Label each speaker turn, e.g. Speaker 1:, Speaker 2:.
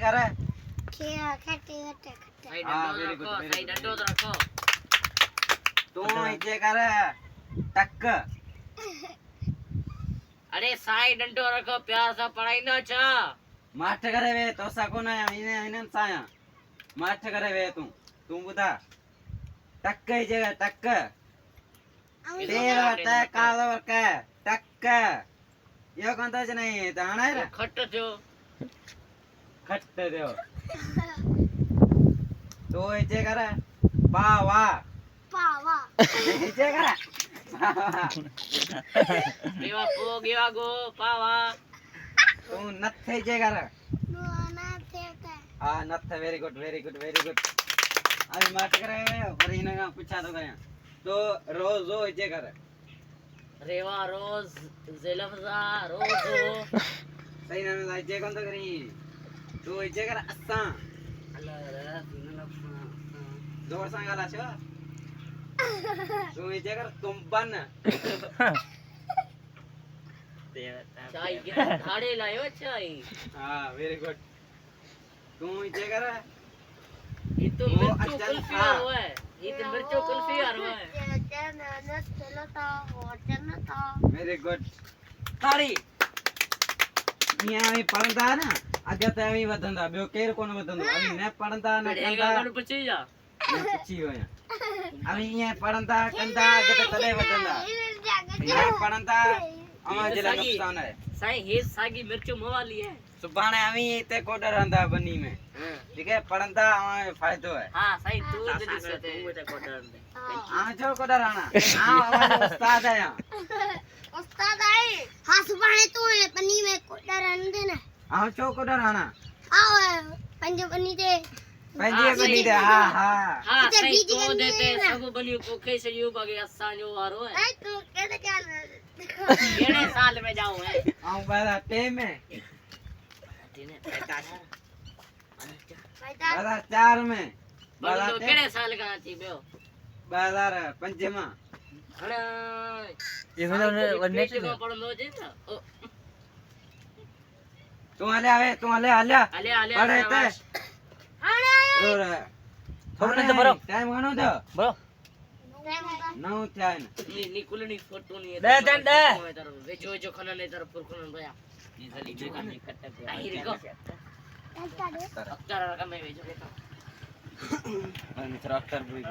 Speaker 1: करे
Speaker 2: खेया खटे खटे
Speaker 1: हां वेरी गुड
Speaker 3: सही डंडो तो रखो
Speaker 1: तू इजे करे टक
Speaker 3: अरे साई डंडो रखो प्यार से पढ़ाई ना छ
Speaker 1: माठ करे वे तो सा कोन इने इने साया माठ करे वे तू बुधा टक इजे टक तेरा टक कालो के टक यो कोन तो नहीं दाना रे
Speaker 3: खट थयो
Speaker 1: खट देओ तो इजे करे पावा
Speaker 2: पावा
Speaker 1: इजे करे
Speaker 3: गेवा पो गेवा गो पावा
Speaker 1: तू नथे जे करे
Speaker 2: नुआना थे
Speaker 1: हां नथे वेरी गुड अभी माठ करे और इने पूछा तो गया तो रोजो इजे करे
Speaker 3: रेवा रोज ज़ेलफजा रोजो
Speaker 1: सही नाम है इजे कोन तो करी तू इजे करे असा
Speaker 3: अल्लाह रे
Speaker 1: जोर से गाला छो तू इजे कर तुम बन
Speaker 3: चाय के धाड़े लायो चाय
Speaker 1: हां वेरी गुड तू इजे करे
Speaker 3: ये तो
Speaker 1: वो
Speaker 3: मिर्चो
Speaker 1: अच्छा
Speaker 3: कुल्फी
Speaker 1: था।
Speaker 3: हुआ है ये तो मिर्चो कुल्फी हुआ है
Speaker 2: चना चलता हो चलता
Speaker 1: वेरी गुड ताड़ी यहाँ भी पढ़ंदा ना अगे तो अभी वधंदा बियो केर कोन वधंदो अभी न पढ़ंदा न
Speaker 3: पढ़ेगा
Speaker 1: कंदा
Speaker 3: कौन पूछी जा
Speaker 1: पूछी हो अभी ये पढ़ंदा कंदा अगे तो तले वधंदा ये पढ़ंदा अमा जिला नुकसान है
Speaker 3: साईं हे सागी मिर्चो मवाली है
Speaker 1: सुभाणे अभी इते कोडर रहंदा बनी में ठीक है पढ़ंदा अमा फायदो है
Speaker 3: हां साईं तू जल्दी से तू बेटा कोडर दे
Speaker 1: आ जो कोडर आना आ उस्ताद है यहाँ
Speaker 2: उस्ताद आई हां सुभाणे तू पन्नी में कोडर अंदे ना
Speaker 1: आ जो कोडर आना
Speaker 2: आओ पंज पन्नी ते
Speaker 1: पंजे बनी दे हां हां
Speaker 3: हां
Speaker 2: अच्छा,
Speaker 3: साईं
Speaker 2: बीज
Speaker 3: तो
Speaker 2: गंदी
Speaker 3: देते
Speaker 2: है ना।
Speaker 3: सब बनियो पोखे सजियो बागे असा जो वारो है
Speaker 2: आई तू केड़े ख्याल
Speaker 3: केड़े साल में जाऊं है
Speaker 1: आ बड़ा टेम में
Speaker 3: तिने 50
Speaker 1: बड़ा 4 में
Speaker 3: बड़ा तो केड़े साल का थी बेओ
Speaker 1: 2005 में
Speaker 3: अरे
Speaker 4: ये मतलब नेक्स्ट
Speaker 3: को पढ़लो जे ना
Speaker 1: तू हले आवे तू हले आल्या
Speaker 3: आले आले
Speaker 1: पढ़े ते रो रे
Speaker 4: थोड़ा तो बरो
Speaker 1: टाइम घणो थियो
Speaker 4: बरो
Speaker 1: 9 थिया न
Speaker 3: नी कुलनी फोटो नी
Speaker 4: दे दे दे
Speaker 3: वेचो वेचो खना ने तरफ पुरखन भया नी जली जो कानी कट्टा आई रे को अक्तर का मैं वेचो लेता
Speaker 1: मित्र अख्तर बुई